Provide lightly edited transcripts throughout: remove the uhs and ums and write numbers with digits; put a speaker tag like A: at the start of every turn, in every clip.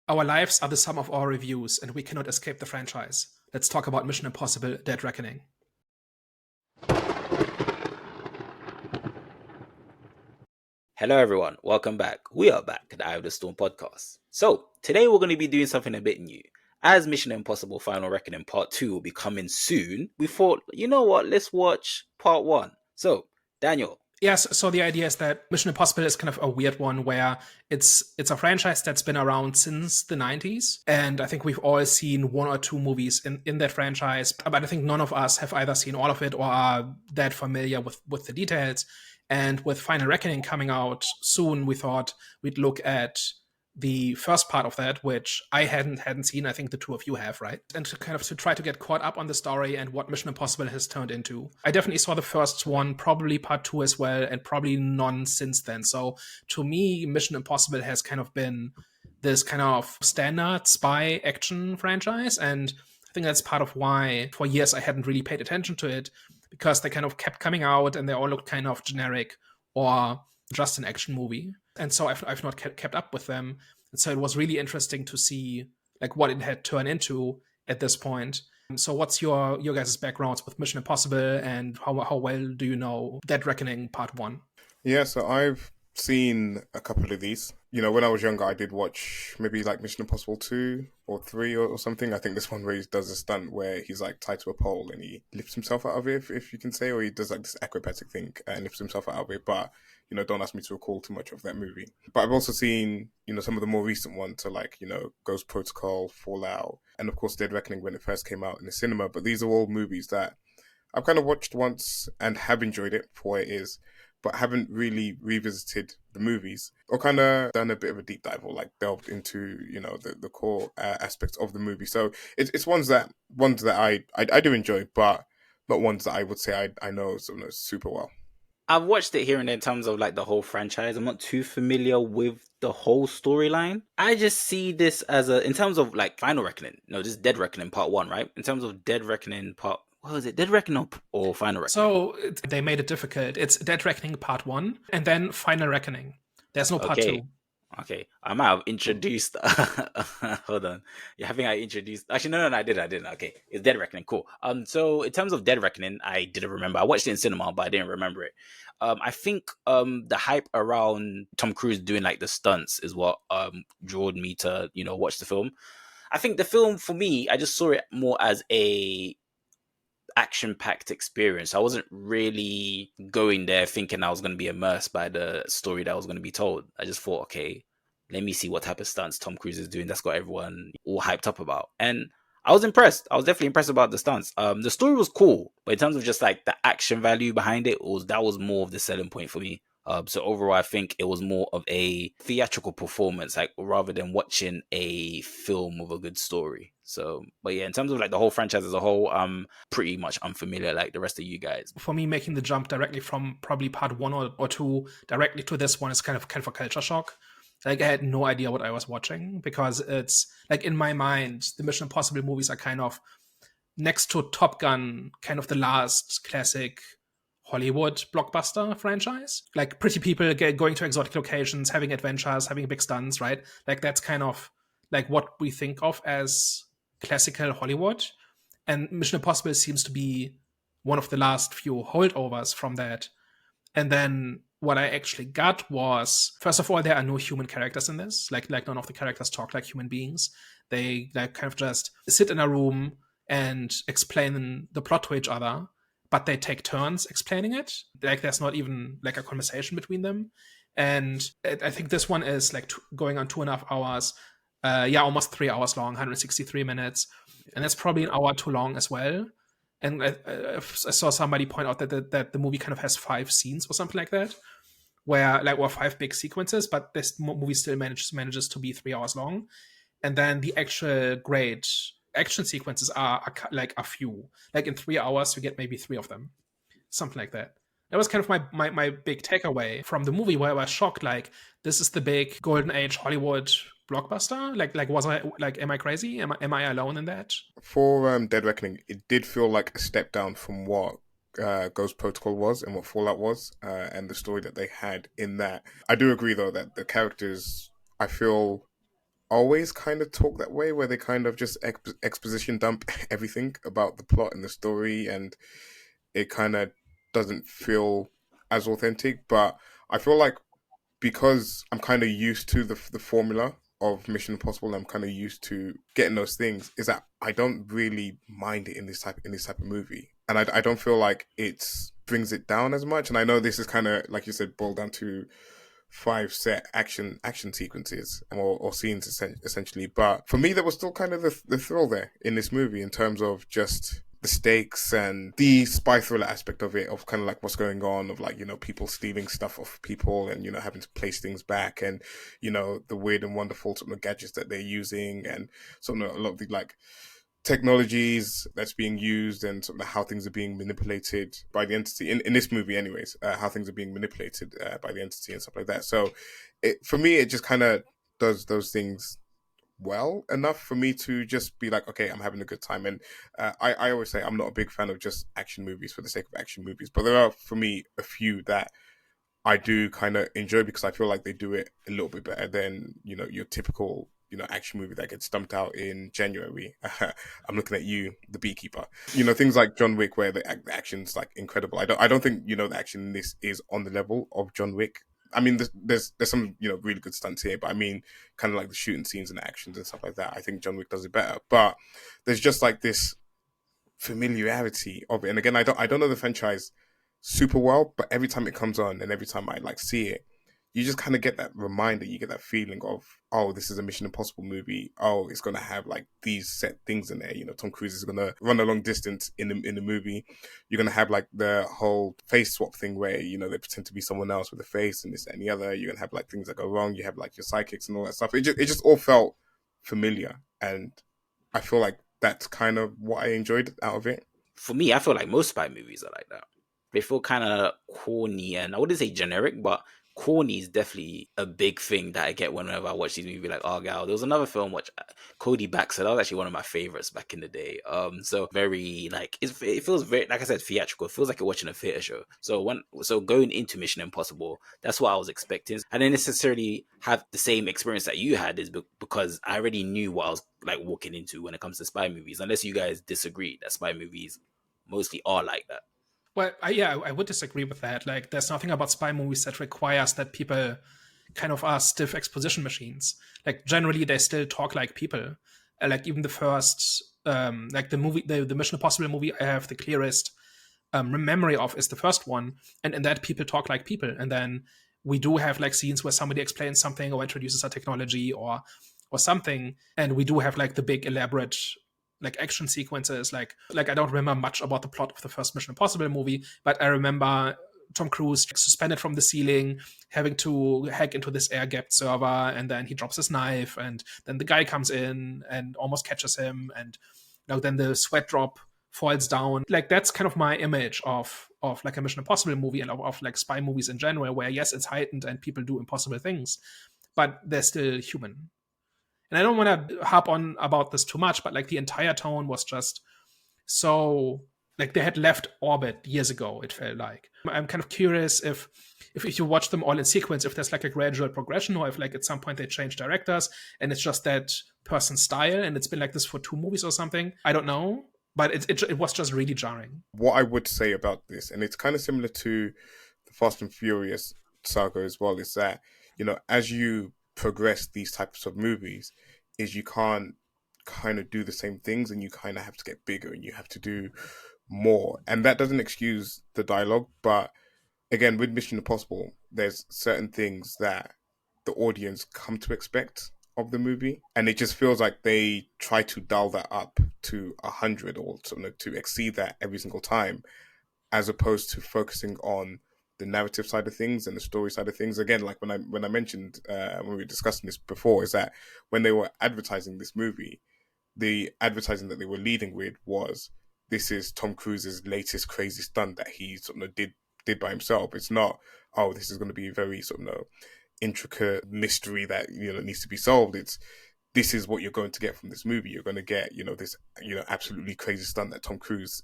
A: Our lives are the sum of our reviews, and we cannot escape the franchise. Let's talk about Mission Impossible Dead Reckoning.
B: Hello, everyone. Welcome back. We are back at the Eye of the Storm podcast. So, today we're going to be doing something a bit new. As Mission Impossible Final Reckoning Part 2 will be coming soon, we thought, you know what, let's watch Part 1. So, Daniel.
A: Yes, so the idea is that Mission Impossible is kind of a weird one where it's a franchise that's been around since the 90s. And I think we've all seen one or two movies in that franchise. But I think none of us have either seen all of it or are that familiar with the details. And with Final Reckoning coming out soon, we thought we'd look at the first part of that, which I hadn't seen. I think the two of you have, right? And to kind of to try to get caught up on the story and what Mission Impossible has turned into. I definitely saw the first one, probably part two as well, and probably none since then. So to me, Mission Impossible has kind of been this kind of standard spy action franchise, and I think that's part of why for years I hadn't really paid attention to it, because they kind of kept coming out and they all looked kind of generic or just an action movie. And so I've not kept up with them. And so it was really interesting to see like what it had turned into at this point. So what's your guys' backgrounds with Mission Impossible, and how well do you know Dead Reckoning Part 1?
C: Yeah, so I've seen a couple of these. You know, when I was younger, I did watch maybe like Mission Impossible 2 or 3 or something. I think this one where he does a stunt where he's like tied to a pole and he lifts himself out of it, if you can say, or he does like this acrobatic thing and lifts himself out of it. But, you know, don't ask me to recall too much of that movie. But I've also seen, you know, some of the more recent ones, so like, you know, Ghost Protocol, Fallout, and of course Dead Reckoning when it first came out in the cinema. But these are all movies that I've kind of watched once and have enjoyed it for what it is, but haven't really revisited the movies or kind of done a bit of a deep dive or like delved into, you know, the core aspects of the movie. So it's ones that I do enjoy, but not ones that I would say I know super well.
B: I've watched it here and there in terms of like the whole franchise. I'm not too familiar with the whole storyline. I just see this as in terms of like Final Reckoning. No, this is Dead Reckoning Part 1, right? In terms of Dead Reckoning Part, what was it? Dead Reckoning or Final Reckoning?
A: So they made it difficult. It's Dead Reckoning Part 1 and then Final Reckoning. There's no Part 2.
B: Okay, I might have introduced. Hold on, yeah, I think I introduced. Actually, no, I didn't. Okay, it's Dead Reckoning. Cool. So in terms of Dead Reckoning, I didn't remember. I watched it in cinema, but I didn't remember it. I think the hype around Tom Cruise doing like the stunts is what drew me to watch the film. I think the film for me, I just saw it more as a action-packed experience. I wasn't really going there thinking I was going to be immersed by the story that was going to be told. I just thought, okay, let me see what type of stunts Tom Cruise is doing. That's got everyone all hyped up about. And I was impressed. I was definitely impressed about the stunts. The story was cool, but in terms of just like the action value behind it, that was more of the selling point for me. So overall, I think it was more of a theatrical performance, like rather than watching a film with a good story. So, but yeah, in terms of like the whole franchise as a whole, I'm pretty much unfamiliar like the rest of you guys.
A: For me, making the jump directly from probably part 1 or 2 directly to this one is kind of a culture shock. Like I had no idea what I was watching, because it's like in my mind, the Mission Impossible movies are kind of next to Top Gun, kind of the last classic Hollywood blockbuster franchise. Like pretty people going to exotic locations, having adventures, having big stunts, right? Like that's kind of like what we think of as classical Hollywood. And Mission Impossible seems to be one of the last few holdovers from that. And then what I actually got was, first of all, there are no human characters in this. Like none of the characters talk like human beings. They like kind of just sit in a room and explain the plot to each other, but they take turns explaining it. Like there's not even like a conversation between them. And I think this one is like going on 2.5 hours. Almost 3 hours long, 163 minutes. And that's probably an hour too long as well. And I saw somebody point out that the movie kind of has 5 scenes or something like that, or 5 big sequences, but this movie still manages to be 3 hours long. And then the actual great action sequences are like a few. Like in 3 hours, you get maybe 3 of them, something like that. That was kind of my big takeaway from the movie, where I was shocked. Like, this is the big golden age Hollywood blockbuster. Am I crazy? Am I alone in that?
C: For Dead Reckoning, it did feel like a step down from what Ghost Protocol was and what Fallout was, and the story that they had in that. I do agree though that the characters, I feel, always kind of talk that way, where they kind of just exposition dump everything about the plot and the story, and it kind of doesn't feel as authentic. But I feel like because I'm kind of used to the formula of Mission Impossible, I'm kind of used to getting those things. Is that I don't really mind it in this type of movie, and I don't feel like it brings it down as much. And I know this is kind of like you said, boiled down to five set action sequences or scenes essentially. But for me, there was still kind of the thrill there in this movie in terms of just the stakes and the spy thriller aspect of it, of kind of like what's going on, of like, people stealing stuff off people and, having to place things back, and, the weird and wonderful sort of gadgets that they're using, and sort of a lot of the like technologies that's being used, and sort of how things are being manipulated by the entity in this movie anyways, how things are being manipulated by the entity and stuff like that. So for me, it just kind of does those things well enough for me to just be like, okay, I'm having a good time. And I always say I'm not a big fan of just action movies for the sake of action movies, but there are, for me, a few that I do kind of enjoy because I feel like they do it a little bit better than, your typical, action movie that gets dumped out in January. I'm looking at you, the beekeeper. Things like John Wick, where the action's like incredible. I don't think, the action in this is on the level of John Wick. I mean, there's some, really good stunts here, but I mean, kind of like the shooting scenes and actions and stuff like that. I think John Wick does it better, but there's just like this familiarity of it. And again, I don't know the franchise super well, but every time it comes on and every time I like see it, you just kind of get that reminder, you get that feeling of, oh, this is a Mission Impossible movie. Oh, it's going to have like these set things in there. Tom Cruise is going to run a long distance in the movie. You're going to have like the whole face swap thing where, they pretend to be someone else with a face and this and the other. You're going to have like things that go wrong. You have like your sidekicks and all that stuff. It just all felt familiar. And I feel like that's kind of what I enjoyed out of it.
B: For me, I feel like most spy movies are like that. They feel kind of corny, and I wouldn't say generic, but corny is definitely a big thing that I get whenever I watch these movies like Argyle. There was another film which Cody Baxter, that was actually one of my favorites back in the day. So very like it feels very, like I said, theatrical. It feels like you're watching a theater show. So going into Mission Impossible, that's what I was expecting. I didn't necessarily have the same experience that you had, is because I already knew what I was like walking into when it comes to spy movies. Unless you guys disagree that spy movies mostly are like that.
A: Well, I would disagree with that. Like, there's nothing about spy movies that requires that people kind of are stiff exposition machines. Like, generally, they still talk like people. Like, even the first, like the movie, the Mission Impossible movie I have the clearest memory of is the first one, and in that people talk like people. And then we do have like scenes where somebody explains something or introduces a technology or something, and we do have like the big elaborate like action sequences. Like I don't remember much about the plot of the first Mission Impossible movie, but I remember Tom Cruise suspended from the ceiling, having to hack into this air-gapped server, and then he drops his knife, and then the guy comes in and almost catches him, and then the sweat drop falls down. Like, that's kind of my image of like a Mission Impossible movie, and of like spy movies in general, where yes, it's heightened and people do impossible things, but they're still human. And I don't want to harp on about this too much, but like the entire tone was just so like they had left orbit years ago, it felt like. I'm kind of curious if you watch them all in sequence, if there's like a gradual progression, or if like at some point they change directors and it's just that person's style and it's been like this for 2 movies or something. I don't know, but it was just really jarring.
C: What I would say about this, and it's kind of similar to the Fast and Furious saga as well, is that, as you progress these types of movies, is you can't kind of do the same things, and you kind of have to get bigger and you have to do more. And that doesn't excuse the dialogue, but again, with Mission Impossible, there's certain things that the audience come to expect of the movie, and it just feels like they try to dial that up to 100 or something, to exceed that every single time, as opposed to focusing on the narrative side of things and the story side of things. Again, like when I mentioned when we were discussing this before, is that when they were advertising this movie, the advertising that they were leading with was, this is Tom Cruise's latest crazy stunt that he sort of did by himself. It's not, oh, this is going to be a very sort of intricate mystery that needs to be solved. It's, this is what you're going to get from this movie. You're going to get, this, absolutely crazy stunt that Tom Cruise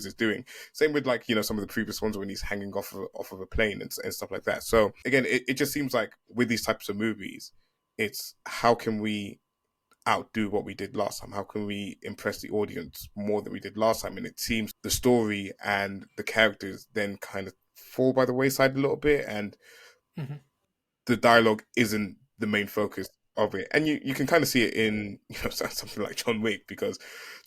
C: is doing. Same with like, some of the previous ones when he's hanging off of a plane and stuff like that. So again, it just seems like with these types of movies, It's how can we outdo what we did last time? How can we impress the audience more than we did last time? And it seems the story and the characters then kind of fall by the wayside a little bit, and
A: Mm-hmm.
C: the dialogue isn't the main focus of it. And you can kind of see it in something like John Wick, because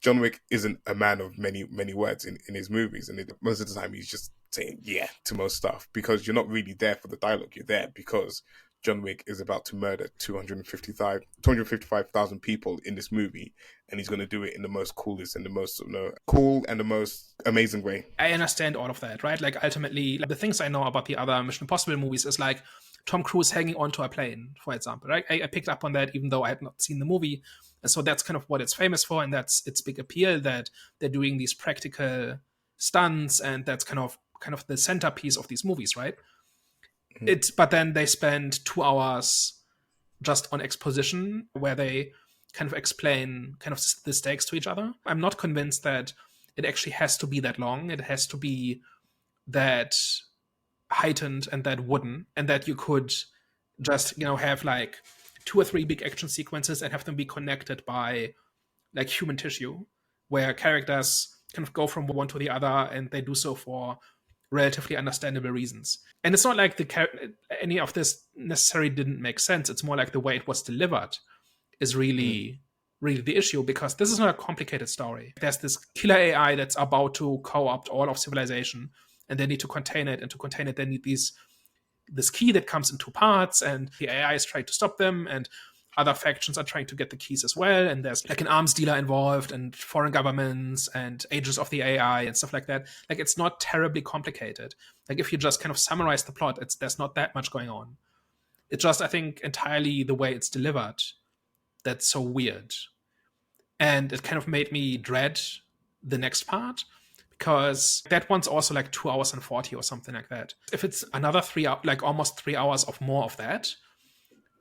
C: John Wick isn't a man of many words in his movies, and most of the time he's just saying yeah to most stuff, because you're not really there for the dialogue. You're there because John Wick is about to murder 255,000 people in this movie, and he's going to do it in the most coolest and the most cool and the most amazing way.
A: I understand all of that, right? Like ultimately, like, the things I know about the other Mission Impossible movies is like Tom Cruise hanging onto a plane, for example, right? I picked up on that even though I had not seen the movie. And so that's kind of what it's famous for, and that's its big appeal, that they're doing these practical stunts, and that's kind of the centerpiece of these movies, right? But then they spend 2 hours just on exposition where they kind of explain kind of the stakes to each other. I'm not convinced that it actually has to be that long. It has to be that heightened and that wooden, and that you could just have like 2 or 3 big action sequences and have them be connected by like human tissue, where characters kind of go from one to the other, and they do so for relatively understandable reasons. And it's not like any of this necessarily didn't make sense. It's more like the way it was delivered is really the issue, because this is not a complicated story. There's this killer AI that's about to co-opt all of civilization, and they need to contain it. And to contain it, they need this key that comes in 2 parts, and the AI is trying to stop them, and other factions are trying to get the keys as well. And there's like an arms dealer involved, and foreign governments and agents of the AI and stuff like that. Like, it's not terribly complicated. Like, if you just kind of summarize the plot, there's not that much going on. It's just, I think, entirely the way it's delivered that's so weird. And it kind of made me dread the next part, because that one's also like 2 hours and 40 or something like that. If it's another 3 hours, like almost 3 hours of more of that,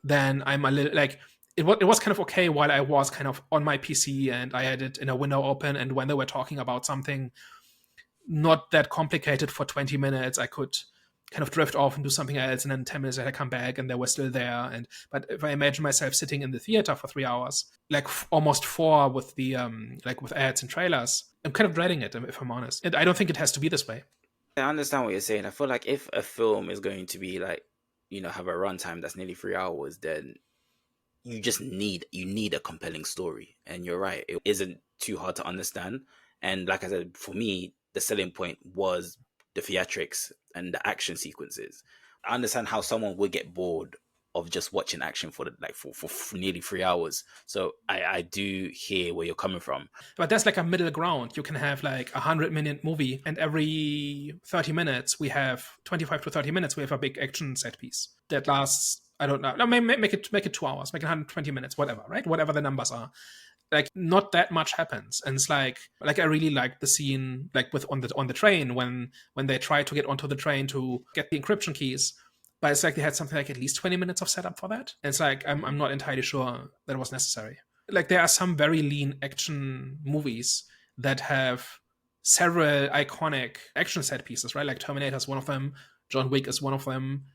A: then I'm a little like, it was kind of okay while I was kind of on my PC and I had it in a window open, and when they were talking about something not that complicated for 20 minutes, I could kind of drift off and do something else, and then 10 minutes later come back and they were still there. But if I imagine myself sitting in the theater for 3 hours, like almost 4 with the like with ads and trailers, I'm kind of dreading it, if I'm honest. And I don't think it has to be this way.
B: I understand what you're saying. I feel like if a film is going to be like, have a runtime that's nearly 3 hours, then you need a compelling story. And you're right, it isn't too hard to understand. And like I said, for me, the selling point was the theatrics and the action sequences. I understand how someone would get bored of just watching action for nearly 3 hours. So I do hear where you're coming from.
A: But there's like a middle ground. You can have like 100-minute movie, and every 30 minutes we have 25 to 30 minutes we have a big action set piece that lasts, I don't know, make it 2 hours, make it 120 minutes, whatever, right? Whatever the numbers are. Like, not that much happens. And it's like I really like the scene like with on the train when they try to get onto the train to get the encryption keys. But it's like they had something like at least 20 minutes of setup for that. And it's like, I'm not entirely sure that it was necessary. Like, there are some very lean action movies that have several iconic action set pieces, right? Like Terminator is one of them. John Wick is one of them.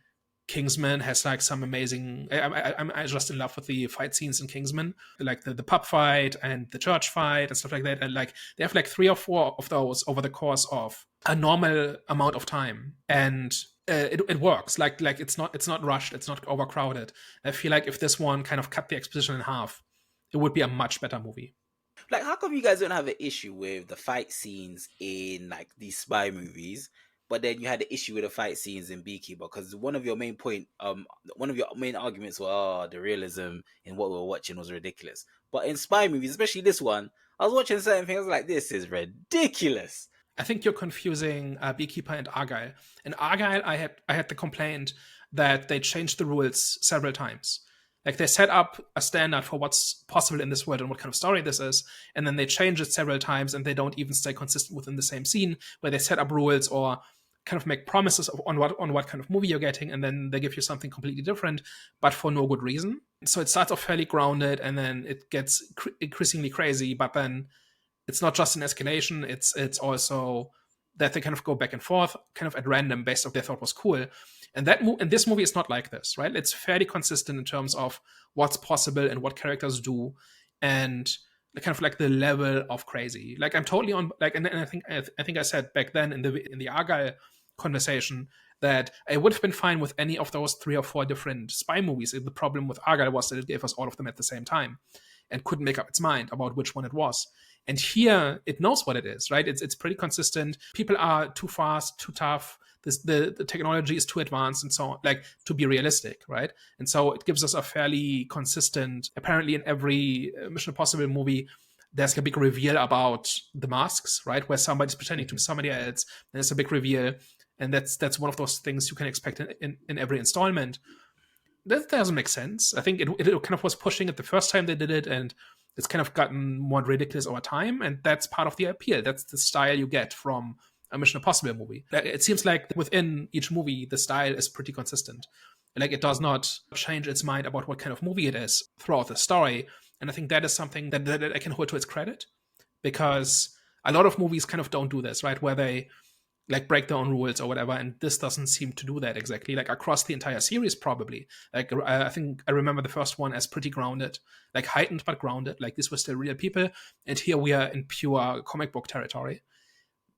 A: Kingsman has like some amazing. I'm just in love with the fight scenes in Kingsman, like the pub fight and the church fight and stuff like that. And like they have like 3 or 4 of those over the course of a normal amount of time, and it works. Like it's not rushed, it's not overcrowded. I feel like if this one kind of cut the exposition in half, it would be a much better movie.
B: Like, how come you guys don't have an issue with the fight scenes in like these spy movies, but then you had the issue with the fight scenes in Beekeeper? Because one of your main arguments were, the realism in what we were watching was ridiculous. But in spy movies, especially this one, I was watching certain things like, this is ridiculous.
A: I think you're confusing Beekeeper and Argyle. In Argyle, I had the complaint that they changed the rules several times. Like, they set up a standard for what's possible in this world and what kind of story this is, and then they change it several times, and they don't even stay consistent within the same scene, where they set up rules or kind of make promises on what kind of movie you're getting, and then they give you something completely different, but for no good reason. So it starts off fairly grounded, and then it gets increasingly crazy, but then it's not just an escalation, it's also that they kind of go back and forth, kind of at random, based on what they thought was cool. And and this movie is not like this, right? It's fairly consistent in terms of what's possible and what characters do, and kind of like the level of crazy. Like I'm totally on. Like, and I think I said back then in the Argyle conversation that I would have been fine with any of those 3 or 4 different spy movies. The problem with Argyle was that it gave us all of them at the same time and couldn't make up its mind about which one it was. And here it knows what it is, right? It's pretty consistent. People are too fast, too tough. The technology is too advanced and so on, like, to be realistic, right? And so it gives us a fairly consistent, apparently in every Mission Impossible movie, there's a big reveal about the masks, right? Where somebody's pretending to be somebody else. There's a big reveal. And that's one of those things you can expect in every installment. That doesn't make sense. I think it kind of was pushing it the first time they did it, and it's kind of gotten more ridiculous over time, and that's part of the appeal. That's the style you get from a Mission Impossible movie. It seems like within each movie, the style is pretty consistent. Like, it does not change its mind about what kind of movie it is throughout the story. And I think that is something that I can hold to its credit, because a lot of movies kind of don't do this, right? Where they like break their own rules or whatever, and this doesn't seem to do that exactly. Like across the entire series, probably. Like I think I remember the first one as pretty grounded, like heightened but grounded. Like these were still real people, and here we are in pure comic book territory.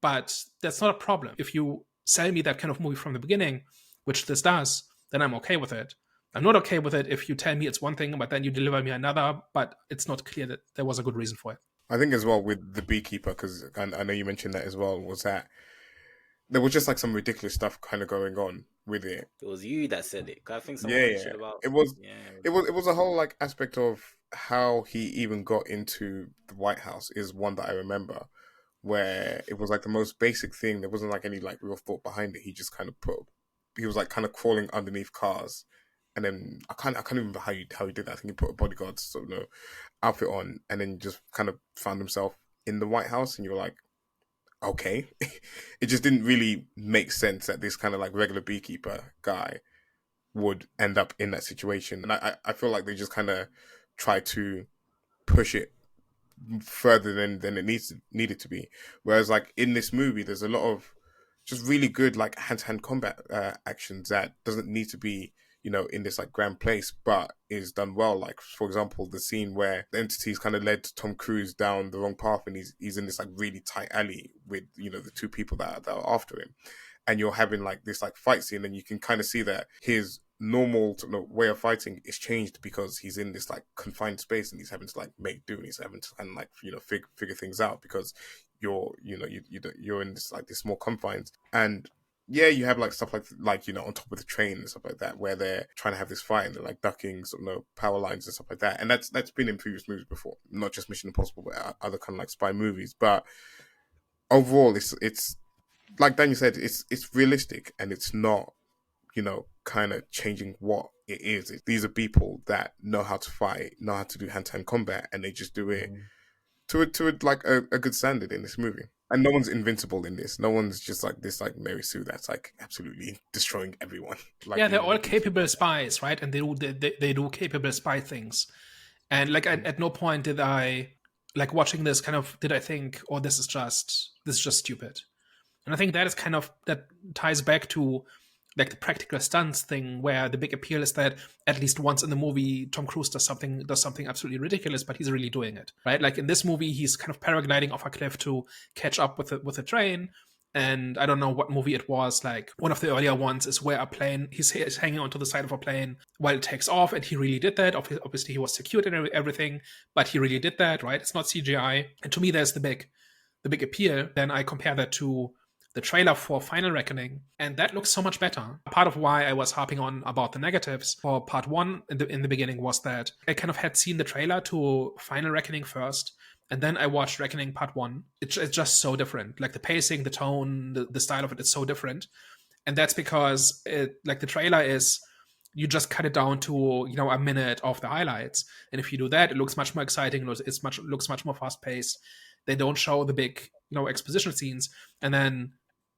A: But that's not a problem. If you sell me that kind of movie from the beginning, which this does, then I'm okay with it. I'm not okay with it if you tell me it's one thing, but then you deliver me another, but it's not clear that there was a good reason for it.
C: I think as well with the Beekeeper, because I know you mentioned that as well, was that there was just like some ridiculous stuff kind of going on with it.
B: It was you that said it. 'Cause I think someone
C: Yeah,
B: mentioned about
C: it was a whole like aspect of how he even got into the White House is one that I remember, where it was like the most basic thing. There wasn't like any like real thought behind it. He just kind of he was like kind of crawling underneath cars, and then I can't remember how he did that. I think he put a bodyguard sort of outfit on, and then just kind of found himself in the White House, and you're like, okay. It just didn't really make sense that this kind of like regular beekeeper guy would end up in that situation. And I feel like they just kind of try to push it further than it needed to be. Whereas like in this movie, there's a lot of just really good like hand-to-hand combat actions that doesn't need to be, in this like grand place, but is done well. Like, for example, the scene where the entities kind of led Tom Cruise down the wrong path, and he's in this like really tight alley with, the 2 people that are after him. And you're having like this like fight scene, and you can kind of see that his normal way of fighting is changed because he's in this like confined space, and he's having to like make do, and he's having to kind of like, figure things out because you're in this like this small confines. And yeah, you have like stuff like on top of the train and stuff like that, where they're trying to have this fight and they're like ducking power lines and stuff like that. And that's been in previous movies before, not just Mission Impossible, but other kind of like spy movies. But overall, it's like Daniel said, it's realistic, and it's not, kind of changing what it is. These are people that know how to fight, know how to do hand-to-hand combat, and they just do it to like a good standard in this movie. And no one's invincible in this. No one's just like this like Mary Sue that's like absolutely destroying everyone. Like,
A: yeah, they're all capable spies, right? And they do capable spy things. And like at no point did I, like, watching this, kind of did I think, oh, this is just stupid. And I think that is kind of, that ties back to like the practical stunts thing, where the big appeal is that at least once in the movie, Tom Cruise does something absolutely ridiculous, but he's really doing it, right? Like in this movie, he's kind of paragliding off a cliff to catch up with a train. And I don't know what movie it was, like one of the earlier ones is where he's hanging onto the side of a plane while it takes off, and he really did that. Obviously, he was secured and everything, but he really did that, right? It's not CGI. And to me, there's the big appeal. Then I compare that to the trailer for Final Reckoning, and that looks so much better. Part of why I was harping on about the negatives for part 1 in the beginning was that I kind of had seen the trailer to Final Reckoning first, and then I watched Reckoning Part 1. It's just so different. Like the pacing, the tone, the style of it is so different. And that's because the trailer is, you just cut it down to, a minute of the highlights. And if you do that, it looks much more exciting. It looks much more fast paced. They don't show the big, exposition scenes. And then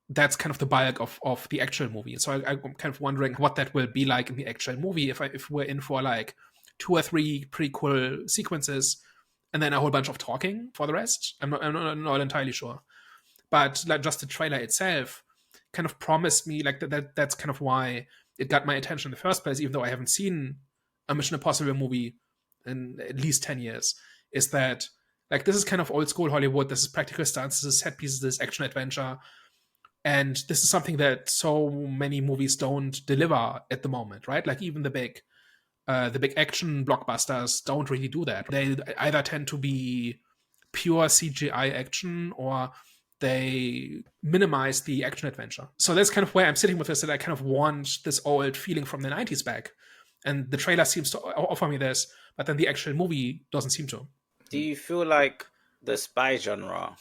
A: that's kind of the bulk of the actual movie. So I'm kind of wondering what that will be like in the actual movie if we're in for like 2 or 3 prequel sequences and then a whole bunch of talking for the rest. I'm not entirely sure. But like just the trailer itself kind of promised me, like that's kind of why it got my attention in the first place, even though I haven't seen a Mission Impossible movie in at least 10 years, is that like this is kind of old school Hollywood. This is practical stunts, this is set pieces, this is action adventure. And this is something that so many movies don't deliver at the moment, right? Like even the big action blockbusters don't really do that. They either tend to be pure CGI action or they minimize the action adventure. So that's kind of where I'm sitting with this, that I kind of want this old feeling from the 90s back. And the trailer seems to offer me this, but then the actual movie doesn't seem to.
B: Do you feel like the spy genre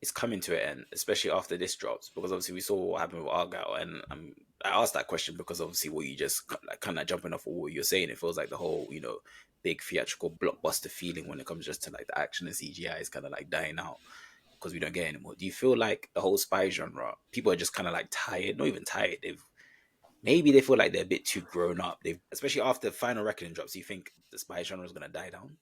B: is coming to an end, especially after this drops? Because obviously we saw what happened with Argyle, and I asked that question because obviously what you just like kind of jumping off of what you're saying, it feels like the whole, you know, big theatrical blockbuster feeling when it comes just to like the action and CGI is kind of like dying out because we don't get anymore. Do you feel like the whole spy genre, people are just kind of like tired, not even tired, maybe they feel like they're a bit too grown up. Especially after Final Reckoning drops, you think the spy genre is going to die down?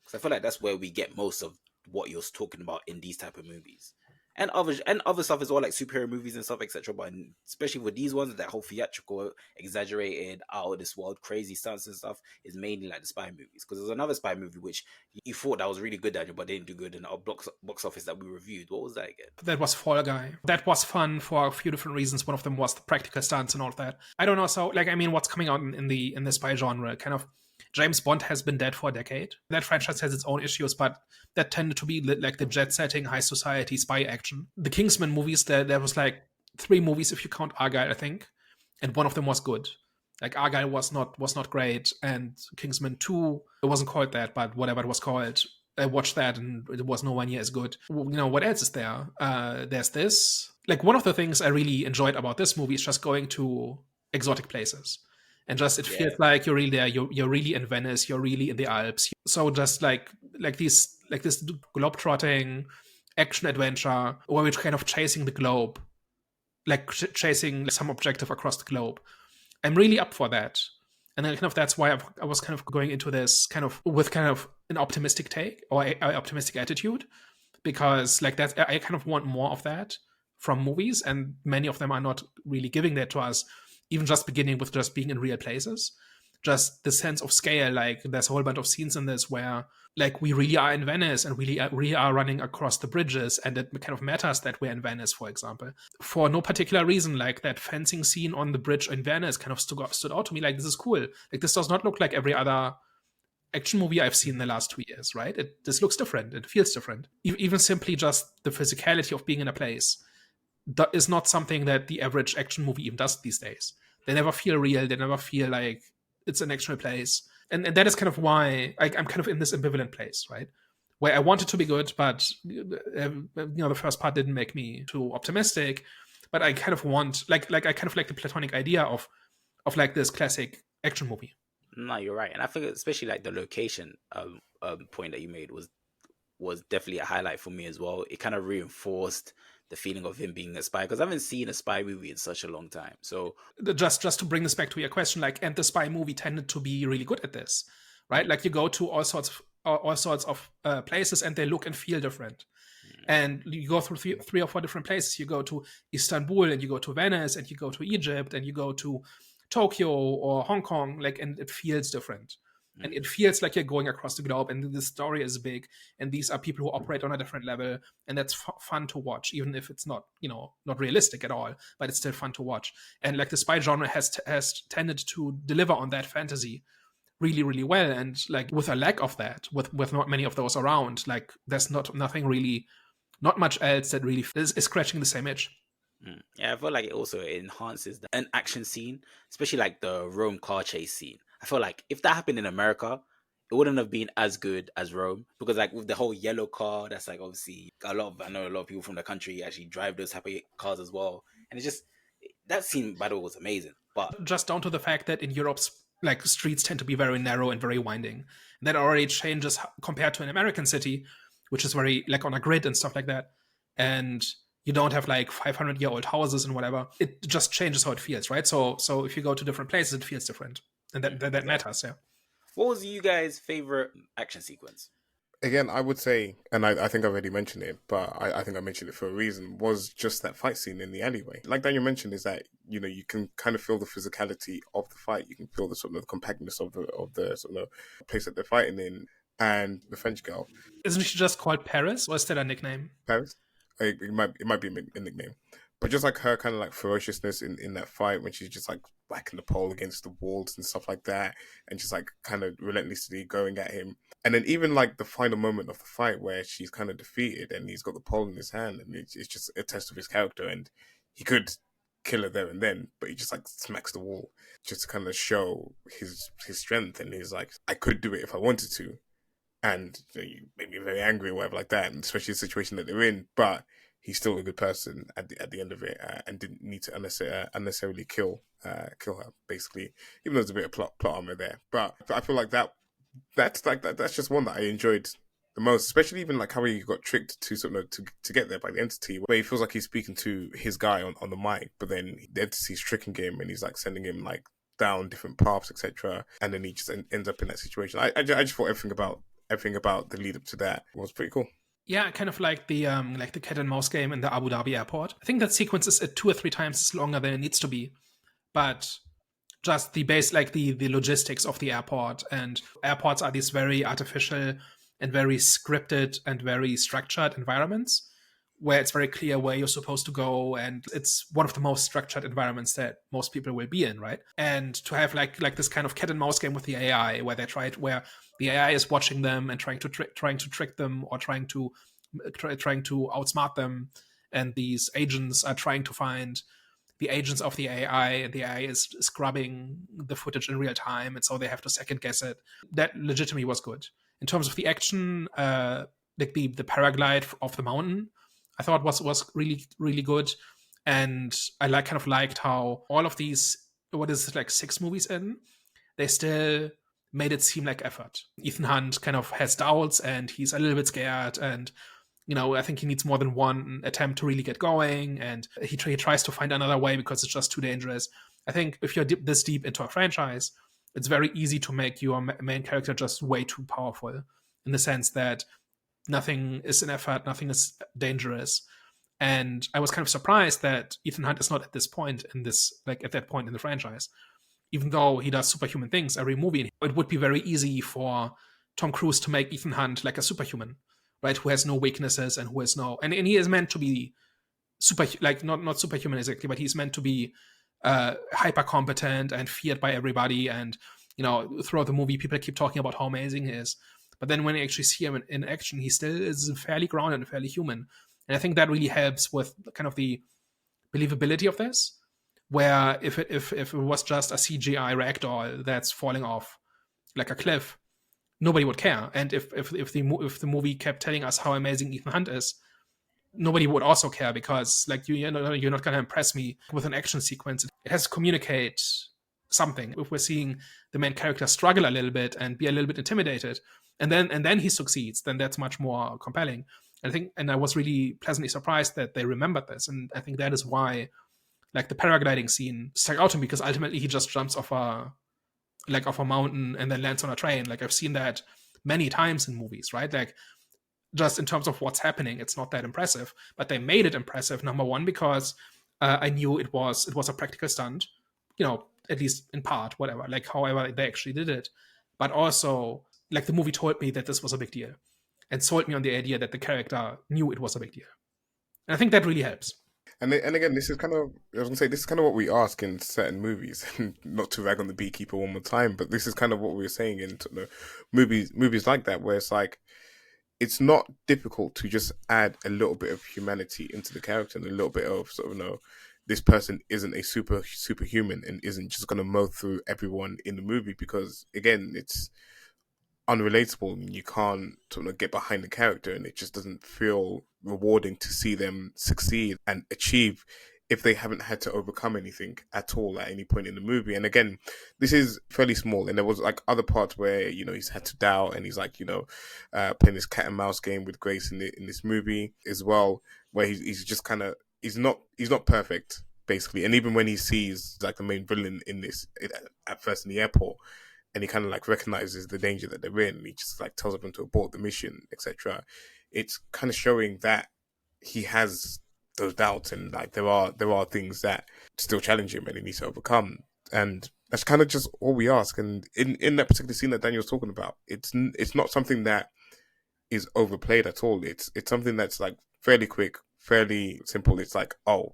B: Because I feel like that's where we get most of what you're talking about in these type of movies, and other stuff as well, like superhero movies and stuff, etc. But especially with these ones, that whole theatrical, exaggerated, out of this world, crazy stunts and stuff is mainly like the spy movies. Because there's another spy movie which you thought that was really good, Daniel, but didn't do good in our box office that we reviewed. What was that again?
A: That was Fall Guy. That was fun for a few different reasons. One of them was the practical stunts and all of that. I don't know. So, like, I mean, what's coming out in the spy genre? Kind of, James Bond has been dead for a decade. That franchise has its own issues, but that tended to be like the jet-setting, high society spy action. The Kingsman movies, there was like 3 movies if you count Argyle, I think, and one of them was good. Like Argyle was not great, and Kingsman 2, it wasn't called that, but whatever it was called, I watched that and it was nowhere near as good. You know, what else is there? There's this. Like, one of the things I really enjoyed about this movie is just going to exotic places. And just it feels like you're really there. You're really in Venice. You're really in the Alps. So just like this globetrotting action adventure, where we're kind of chasing the globe, like chasing some objective across the globe. I'm really up for that. And then kind of that's why I was kind of going into this kind of with kind of an optimistic take or an optimistic attitude, because like that I kind of want more of that from movies, and many of them are not really giving that to us. Even just beginning with just being in real places, just the sense of scale. Like there's a whole bunch of scenes in this where like we really are in Venice and really are running across the bridges, and it kind of matters that we're in Venice, for example, for no particular reason. Like that fencing scene on the bridge in Venice kind of stood out to me. Like, this is cool. Like, this does not look like every other action movie I've seen in the last 2 years, right? This looks different. It feels different. Even simply just the physicality of being in a place that is not something that the average action movie even does these days. They never feel real. They never feel like it's an actual place. And that is kind of why I'm kind of in this ambivalent place, right? Where I want it to be good, but the first part didn't make me too optimistic. But I kind of want, I kind of like the platonic idea of like this classic action movie.
B: No, you're right. And I think especially like the location point that you made was definitely a highlight for me as well. It kind of reinforced the feeling of him being a spy, because I haven't seen a spy movie in such a long time. So
A: just to bring this back to your question, like, and the spy movie tended to be really good at this, right? Like, you go to all sorts of places and they look and feel different. And you go through 3 or 4 different places. You go to Istanbul, and you go to Venice, and you go to Egypt, and you go to Tokyo or Hong Kong, like, and it feels different. And it feels like you're going across the globe, and the story is big, and these are people who operate on a different level, and that's fun to watch, even if it's not realistic at all, but it's still fun to watch. And like, the spy genre has tended to deliver on that fantasy really, really well. And like, with a lack of that, with not many of those around, like, there's not much else that really is scratching the same itch.
B: Yeah, I feel like it also enhances an action scene, especially like the Rome car chase scene. I feel like if that happened in America, it wouldn't have been as good as Rome, because like with the whole yellow car, that's like obviously I know a lot of people from the country actually drive those type of cars as well, and it's just, that scene battle was amazing. But
A: just down to the fact that in Europe's like streets tend to be very narrow and very winding, and that already changes compared to an American city, which is very like on a grid and stuff like that, and you don't have like 500-year-old houses and whatever. It just changes how it feels, right? So if you go to different places, it feels different. And that matters, yeah.
B: What was you guys' favorite action sequence?
C: Again, I would say, and I think I already mentioned it, but I think I mentioned it for a reason, was just that fight scene in the alleyway. Like Daniel mentioned, is that you can kind of feel the physicality of the fight. You can feel the sort of compactness of the sort of place that they're fighting in. And the French girl,
A: Isn't she just called Paris, or is that a nickname?
C: Paris, it might be a nickname, but just like her kind of like ferociousness in that fight when she's just like whacking the pole against the walls and stuff like that, and just like kind of relentlessly going at him. And then even like the final moment of the fight where she's kind of defeated and he's got the pole in his hand, and it's just a test of his character, and he could kill her there and then, but he just like smacks the wall just to kind of show his strength, and he's like, I could do it if I wanted to. And you made me very angry or whatever like that, and especially the situation that they're in. But he's still a good person at the end of it, and didn't need to unnecessarily kill her, basically. Even though there's a bit of plot armor there, but I feel like that's just one that I enjoyed the most, especially even like how he got tricked to sort of to get there by the entity, where he feels like he's speaking to his guy on the mic, but then the entity's tricking him and he's like sending him like down different paths, etc. And then he just ends up in that situation. I just thought everything about the lead up to that was pretty cool.
A: Yeah, kind of like the cat and mouse game in the Abu Dhabi airport. I think that sequence is 2 or 3 times longer than it needs to be, but just the base, like the logistics of the airport, and airports are these very artificial and very scripted and very structured environments where it's very clear where you're supposed to go, and it's one of the most structured environments that most people will be in, right? And to have like this kind of cat and mouse game with the AI where the AI is watching them and trying to trick them, or trying to outsmart them, and these agents are trying to find the agents of the AI, and the AI is scrubbing the footage in real time, and so they have to second guess it. That legitimately was good. In terms of the action, like the paraglide off the mountain, I thought was really, really good. And I liked how all of these, what is it, like 6 movies in, they still made it seem like effort. Ethan Hunt kind of has doubts and he's a little bit scared, and I think he needs more than one attempt to really get going, and he tries to find another way because it's just too dangerous. I think if you're this deep into a franchise, it's very easy to make your main character just way too powerful, in the sense that nothing is an effort, nothing is dangerous. And I was kind of surprised that Ethan Hunt is not at this point in this, like at that point in the franchise. Even though he does superhuman things every movie, it would be very easy for Tom Cruise to make Ethan Hunt like a superhuman, right? Who has no weaknesses and who has no, and he is meant to be super, like not superhuman exactly, but he's meant to be hyper competent and feared by everybody. And throughout the movie, people keep talking about how amazing he is. But then when you actually see him in action, he still is fairly grounded and fairly human. And I think that really helps with kind of the believability of this. Where if it was just a CGI ragdoll that's falling off like a cliff, nobody would care. And if the movie kept telling us how amazing Ethan Hunt is, nobody would also care, because like you're not going to impress me with an action sequence. It has to communicate something. If we're seeing the main character struggle a little bit and be a little bit intimidated, and then he succeeds, then that's much more compelling. And I was really pleasantly surprised that they remembered this, and I think that is why, like, the paragliding scene stuck out to me, because ultimately he just jumps off a mountain and then lands on a train. Like, I've seen that many times in movies, right? Like, just in terms of what's happening, it's not that impressive. But they made it impressive, number one, because I knew it was a practical stunt, at least in part, whatever. Like, however they actually did it. But also, like, the movie told me that this was a big deal, and sold me on the idea that the character knew it was a big deal. And I think that really helps.
C: And again, this is kind of, I was going to say, this is kind of what we ask in certain movies, not to rag on the Beekeeper one more time, but this is kind of what we were saying in movies like that, where it's like, it's not difficult to just add a little bit of humanity into the character, and a little bit of sort of, this person isn't a superhuman and isn't just going to mow through everyone in the movie, because again, it's unrelatable and you can't sort of get behind the character, and it just doesn't feel rewarding to see them succeed and achieve if they haven't had to overcome anything at all at any point in the movie. And again, this is fairly small, and there was like other parts where he's had to doubt, and he's like playing this cat and mouse game with Grace in this movie as well, where he's just kind of he's not perfect, basically. And even when he sees like the main villain in this at first in the airport, and he kind of like recognizes the danger that they're in, and he just like tells them to abort the mission, etc. It's kind of showing that he has those doubts, and like there are things that still challenge him and he needs to overcome. And that's kind of just all we ask. And in that particular scene that Daniel's talking about, it's not something that is overplayed at all. It's something that's like fairly quick, fairly simple. It's like, oh,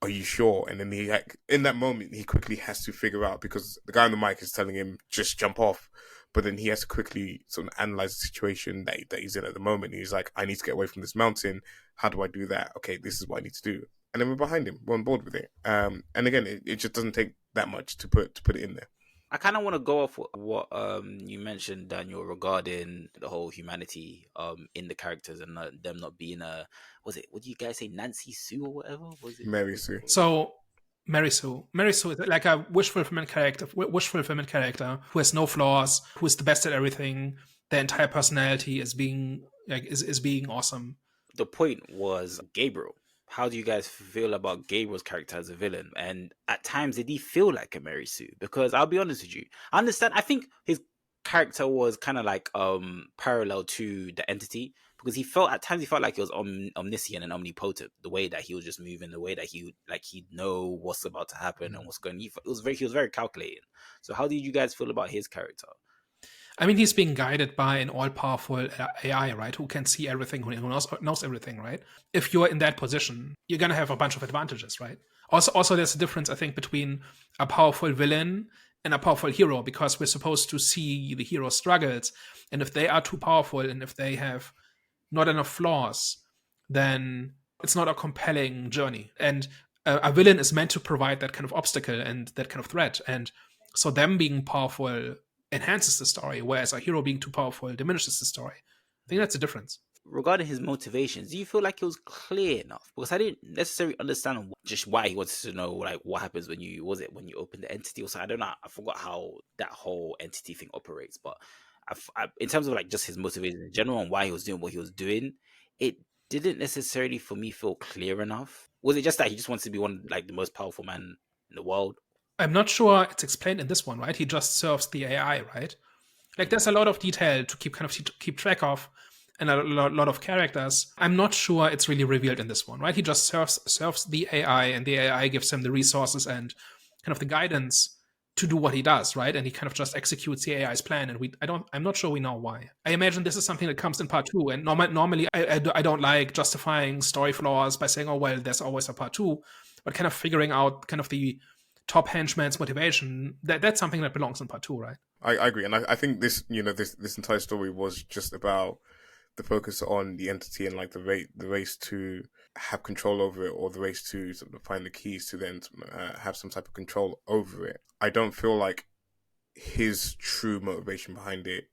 C: are you sure? And then he, like, in that moment, he quickly has to figure out, because the guy on the mic is telling him just jump off, but then he has to quickly sort of analyze the situation that he's in at the moment. And he's like, I need to get away from this mountain. How do I do that? Okay, this is what I need to do. And then we're behind him. We're on board with it. And again, it just doesn't take that much to put it in there.
B: I kind of want to go off what you mentioned, Daniel, regarding the whole humanity in the characters and them not being what do you guys say, Nancy Sue or whatever? Was it
C: Mary Sue?
A: So Mary Sue is like a wish fulfillment character who has no flaws, who is the best at everything. Their entire personality is being awesome.
B: The point was Gabriel. How do you guys feel about Gabriel's character as a villain? And at times, did he feel like a Mary Sue? Because I'll be honest with you, I understand. I think his character was kind of like parallel to the entity, because he felt like he was omniscient and omnipotent. The way that he was just moving, the way that he'd know what's about to happen and what's going. He was very calculating. So how did you guys feel about his character?
A: I mean, he's being guided by an all-powerful AI, right? Who can see everything, who knows everything, right? If you're in that position, you're going to have a bunch of advantages, right? Also, there's a difference, I think, between a powerful villain and a powerful hero, because we're supposed to see the hero's struggles. And if they are too powerful and if they have not enough flaws, then it's not a compelling journey. And a villain is meant to provide that kind of obstacle and that kind of threat. And so them being powerful enhances the story, whereas a hero being too powerful diminishes the story. I think that's the difference.
B: Regarding his motivations, do you feel like it was clear enough? Because I didn't necessarily understand just why he wanted to know, like, what happens when you open the entity or so. I don't know. I forgot how that whole entity thing operates. But in terms of like just his motivations in general and why he was doing what he was doing, it didn't necessarily for me feel clear enough. Was it just that he just wants to be the most powerful man in the world?
A: I'm not sure it's explained in this one, right? He just serves the AI, right? Like, there's a lot of detail to keep track of, and a lot of characters. I'm not sure it's really revealed in this one, right? He just serves the AI, and the AI gives him the resources and kind of the guidance to do what he does, right? And he kind of just executes the AI's plan, and I'm not sure we know why. I imagine this is something that comes in part 2, and normally I don't like justifying story flaws by saying, oh, well, there's always a part 2, but kind of figuring out kind of the top henchman's motivation, that's something that belongs in part 2, right?
C: I agree, and I think this entire story was just about the focus on the entity and like the race to have control over it, or the race to sort of find the keys to then have some type of control over it. I don't feel like his true motivation behind it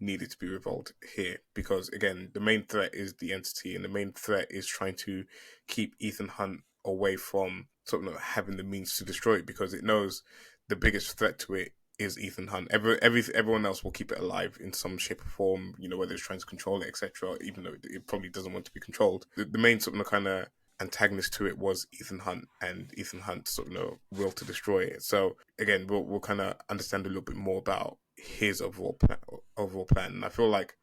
C: needed to be revealed here, because again, the main threat is the entity, and the main threat is trying to keep Ethan Hunt away from sort of having the means to destroy it, because it knows the biggest threat to it is Ethan Hunt. Everyone else will keep it alive in some shape or form, whether it's trying to control it, etc., even though it probably doesn't want to be controlled. The main sort of kind of antagonist to it was Ethan Hunt, and Ethan Hunt's sort of will to destroy it. So again, we'll kind of understand a little bit more about his overall plan. And I feel like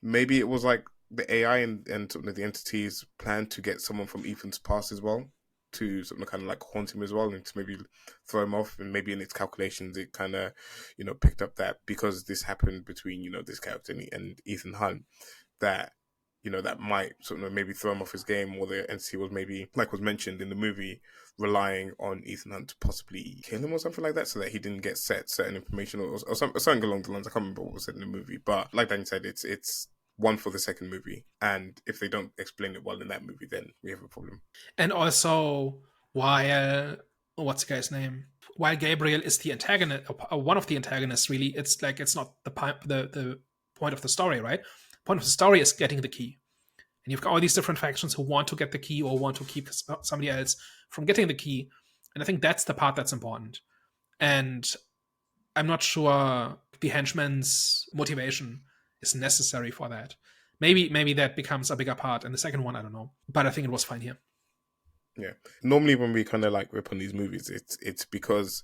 C: maybe it was like the AI and sort of the entity's plan to get someone from Ethan's past as well, to sort of kind of like haunt him as well, and to maybe throw him off. And maybe in its calculations, it kind of, picked up that because this happened between, this character and Ethan Hunt, that, that might sort of maybe throw him off his game, or the entity was maybe, like was mentioned in the movie, relying on Ethan Hunt to possibly kill him or something like that, so that he didn't get certain information or something along the lines. I can't remember what was said in the movie, but like Danny said, it's one for the second movie, and if they don't explain it well in that movie, then we have a problem.
A: And also, while what's the guy's name? While Gabriel is the antagonist, one of the antagonists, really, it's not the point of the story, right? The point of the story is getting the key, and you've got all these different factions who want to get the key or want to keep somebody else from getting the key, and I think that's the part that's important. And I'm not sure the henchman's motivation is necessary for that. Maybe that becomes a bigger part in the second one, I don't know. But I think it was fine here.
C: Yeah. Normally when we kind of like rip on these movies, it's because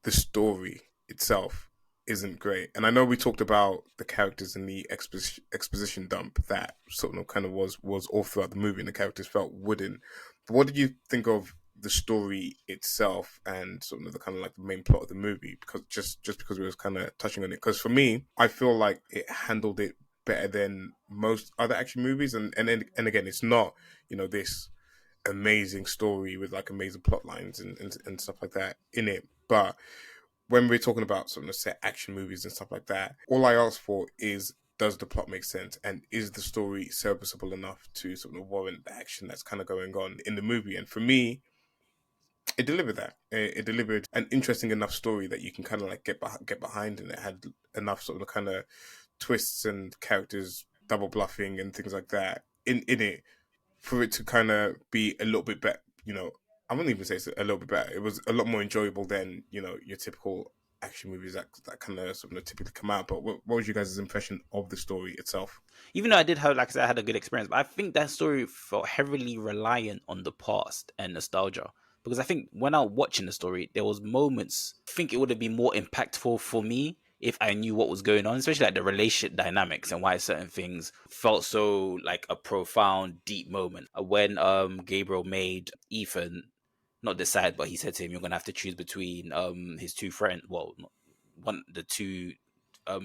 C: the story itself isn't great. And I know we talked about the characters in the exposition dump that sort of kind of was all throughout the movie, and the characters felt wooden. But what did you think of the story itself and sort of the kind of like the main plot of the movie? Because just because we was kind of touching on it, because for me, I feel like it handled it better than most other action movies. And again, it's not, you know, this amazing story with like amazing plot lines and stuff like that in it, but when we're talking about sort of set action movies and stuff like that, all I ask for is, does the plot make sense, and is the story serviceable enough to sort of warrant the action that's kind of going on in the movie? And for me, it delivered that. It delivered an interesting enough story that you can kind of like get behind, and it had enough sort of kind of twists and characters double bluffing and things like that in it for it to kind of be a little bit better. You know, I wouldn't even say it's a little bit better. It was a lot more enjoyable than, you know, your typical action movies that kind of sort of typically come out. But what was you guys' impression of the story itself?
B: Even though I did have, like I said, I had a good experience, but I think that story felt heavily reliant on the past and nostalgia. Because I think when I was watching the story, there was moments, I think it would have been more impactful for me if I knew what was going on, especially like the relationship dynamics and why certain things felt so like a profound, deep moment. When Gabriel made Ethan not decide, but he said to him, "You're gonna have to choose between his two friends. Well, the two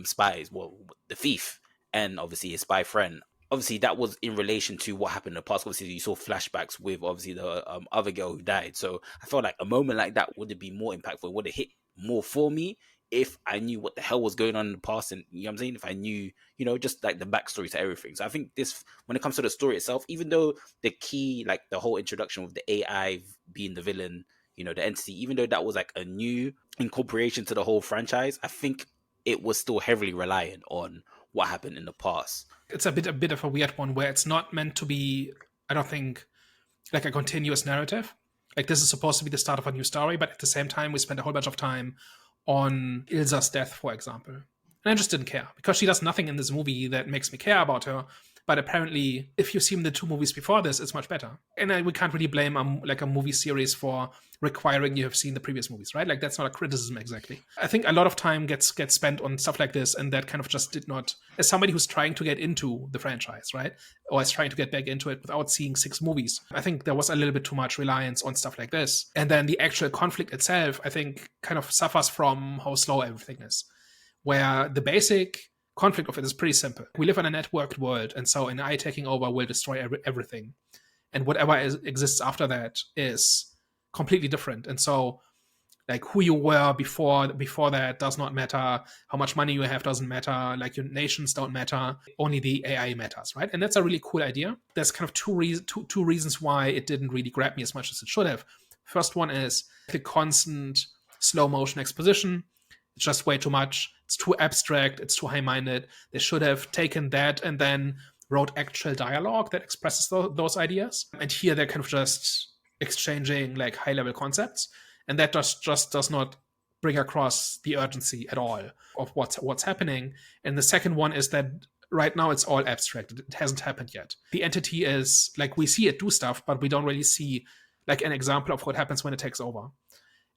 B: spies. Well, the thief and obviously his spy friend." Obviously, that was in relation to what happened in the past. Obviously, you saw flashbacks with obviously the other girl who died. So I felt like a moment like that would have been more impactful. It would have hit more for me if I knew what the hell was going on in the past, and you know what I'm saying, if I knew, you know, just like the backstory to everything. So I think this, when it comes to the story itself, even though the key, like the whole introduction with the AI being the villain, you know, the entity, even though that was like a new incorporation to the whole franchise, I think it was still heavily reliant on what happened in the past.
A: It's a bit of a weird one where it's not meant to be, I don't think, like a continuous narrative. Like this is supposed to be the start of a new story, but at the same time, we spend a whole bunch of time on Ilsa's death, for example. And I just didn't care because she does nothing in this movie that makes me care about her. But apparently, if you've seen the two movies before this, it's much better. And we can't really blame like a movie series for requiring you have seen the previous movies, right? Like that's not a criticism exactly. I think a lot of time gets spent on stuff like this, and that kind of just did not. As somebody who's trying to get into the franchise, right, or is trying to get back into it without seeing 6 movies, I think there was a little bit too much reliance on stuff like this. And then the actual conflict itself, I think, kind of suffers from how slow everything is, where the basic conflict of it is pretty simple. We live in a networked world, and so an AI taking over will destroy everything. And whatever exists after that is completely different. And so, like, who you were before that does not matter. How much money you have doesn't matter. Like, your nations don't matter. Only the AI matters, right? And that's a really cool idea. There's kind of two reasons why it didn't really grab me as much as it should have. First one is the constant slow motion exposition. It's just way too much. It's too abstract. It's too high-minded. They should have taken that and then wrote actual dialogue that expresses those ideas. And here they're kind of just exchanging like high-level concepts, and that just does not bring across the urgency at all of what's happening. And the second one is that right now it's all abstract. It hasn't happened yet. The entity is like, we see it do stuff, but we don't really see like an example of what happens when it takes over.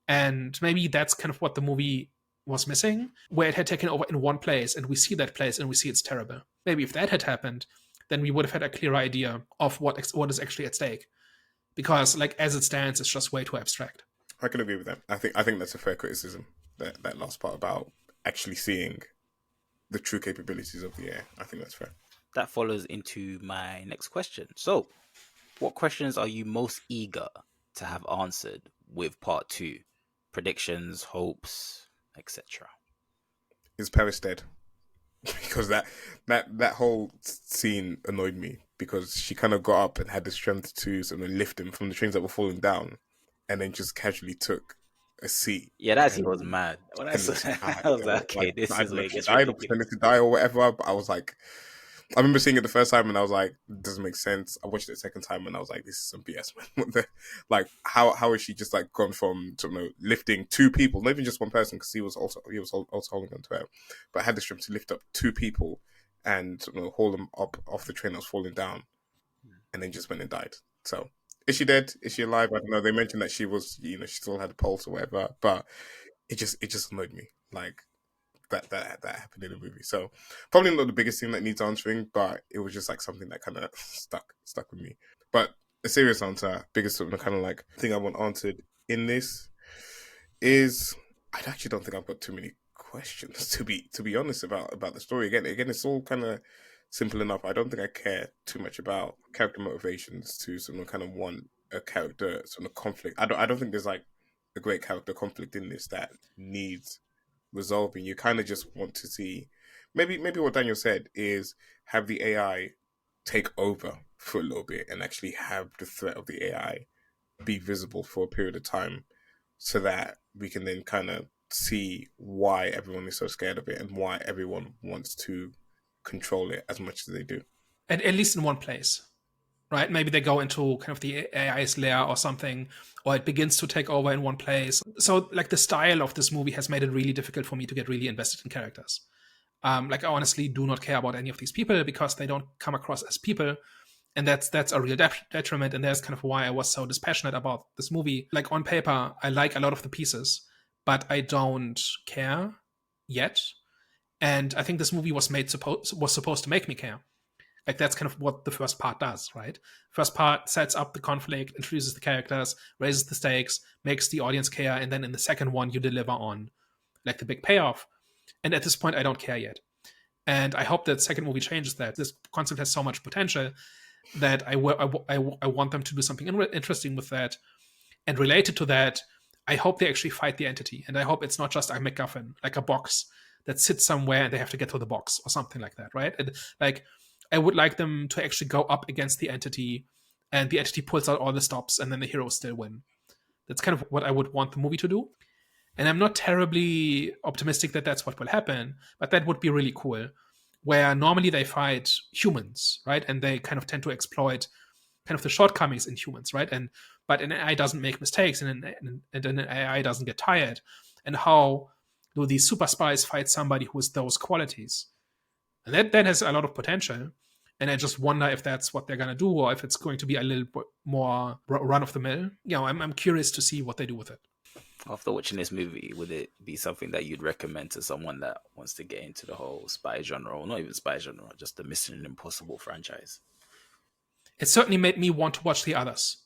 A: And maybe that's kind of what the movie was missing, where it had taken over in one place and we see that place and we see it's terrible. Maybe if that had happened, then we would have had a clear idea of what is actually at stake. Because like as it stands, it's just way too abstract.
C: I can agree with that. I think that's a fair criticism. That last part about actually seeing the true capabilities of the AI. I think that's fair.
B: That follows into my next question. So, what questions are you most eager to have answered with part 2? Predictions, hopes, etc.
C: Is Paris dead? Because that whole scene annoyed me, because she kind of got up and had the strength to sort of lift him from the trains that were falling down, and then just casually took a seat.
B: Yeah, that scene was mad. When I saw that, I was like, okay, this is where it gets ridiculous.
C: Pretended to die or whatever, but I was like, I remember seeing it the first time and I was like, it doesn't make sense. I watched it the second time and I was like, this is some BS, man. Like, how is she just like gone from, you know, lifting 2 people, not even just one person, because he was also holding on to her, but had the strength to lift up 2 people and, you know, haul them up off the train that was falling down, and then just went and died. So, is she dead? Is she alive? I don't know. They mentioned that she was, you know, she still had a pulse or whatever, but it just annoyed me. Like, that happened in the movie. So probably not the biggest thing that needs answering, but it was just like something that kind of stuck with me. But a serious answer, biggest sort of kind of like thing I want answered in this is I actually don't think I've got too many questions to be honest about the story. Again, it's all kind of simple enough. I don't think I care too much about character motivations to sort of kind of want a character sort of conflict. I don't think there's like a great character conflict in this that needs resolving. You kind of just want to see maybe what Daniel said is have the AI take over for a little bit and actually have the threat of the AI be visible for a period of time so that we can then kind of see why everyone is so scared of it and why everyone wants to control it as much as they do.
A: At least in one place, right? Maybe they go into kind of the AI's lair or something, or it begins to take over in one place. So like the style of this movie has made it really difficult for me to get really invested in characters. Like I honestly do not care about any of these people because they don't come across as people. And that's a real detriment. And that's kind of why I was so dispassionate about this movie. Like on paper, I like a lot of the pieces, but I don't care yet. And I think this movie was supposed to make me care. Like that's kind of what the first part does, right? First part sets up the conflict, introduces the characters, raises the stakes, makes the audience care, and then in the second one you deliver on like the big payoff. And at this point, I don't care yet. And I hope that second movie changes that. This concept has so much potential that I want them to do something interesting with that. And related to that, I hope they actually fight the entity. And I hope it's not just a MacGuffin, like a box that sits somewhere and they have to get to the box or something like that, right? And like, I would like them to actually go up against the entity and the entity pulls out all the stops and then the heroes still win. That's kind of what I would want the movie to do. And I'm not terribly optimistic that that's what will happen, but that would be really cool. Where normally they fight humans, right? And they kind of tend to exploit kind of the shortcomings in humans, right? But an AI doesn't make mistakes and an AI doesn't get tired. And how do these super spies fight somebody who has those qualities? And that has a lot of potential. And I just wonder if that's what they're going to do or if it's going to be a little bit more run of the mill. You know, I'm curious to see what they do with it.
B: After watching this movie, would it be something that you'd recommend to someone that wants to get into the whole spy genre, or not even spy genre, just the Mission Impossible franchise?
A: It certainly made me want to watch the others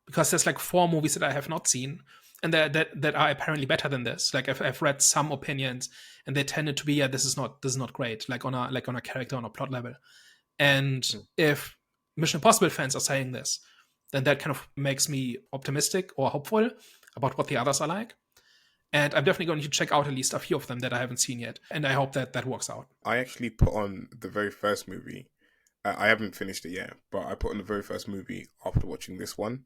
A: because there's like 4 movies that I have not seen and that are apparently better than this. Like I've read some opinions and they tended to be, yeah, this is not great, like on a character, on a plot level. And if Mission Impossible fans are saying this, then that kind of makes me optimistic or hopeful about what the others are like. And I'm definitely going to check out at least a few of them that I haven't seen yet. And I hope that works out.
C: I actually put on the very first movie. I haven't finished it yet, but I put on the very first movie after watching this one,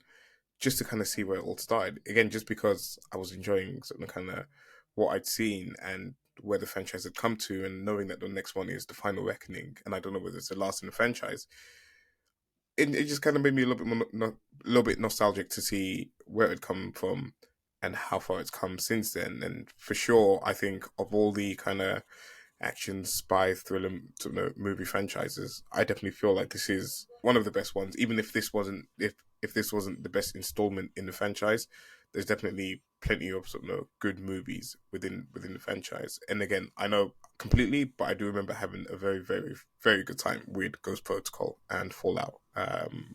C: just to kind of see where it all started. Again, just because I was enjoying sort of kind of what I'd seen and where the franchise had come to, and knowing that the next one is the final reckoning, and I don't know whether it's the last in the franchise. It just kind of made me a little bit nostalgic to see where it had come from and how far it's come since then. And for sure, I think of all the kind of action spy thriller movie franchises, I definitely feel like this is one of the best ones. Even if this wasn't the best installment in the franchise, there's definitely plenty of good movies within the franchise. And again, I know completely, but I do remember having a very, very, very good time with Ghost Protocol and Fallout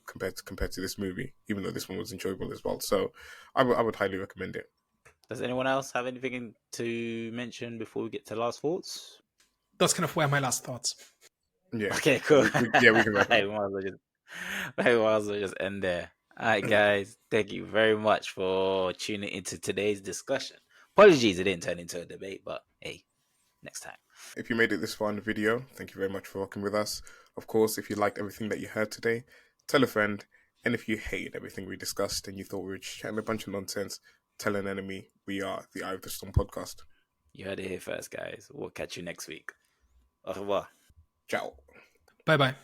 C: compared to this movie, even though this one was enjoyable as well. So I would highly recommend it.
B: Does anyone else have anything to mention before we get to last thoughts?
A: That's kind of where my last thoughts.
B: Yeah. Okay, cool.
C: we can wrap
B: I might as well just end there. All right, guys. Thank you very much for tuning into today's discussion. Apologies it didn't turn into a debate, but hey, next time.
C: If you made it this far in the video, thank you very much for rocking with us. Of course, if you liked everything that you heard today, tell a friend. And if you hated everything we discussed and you thought we were just chatting a bunch of nonsense, tell an enemy. We are the Eye of the Storm podcast.
B: You heard it here first, guys. We'll catch you next week. Au revoir.
C: Ciao.
A: Bye-bye.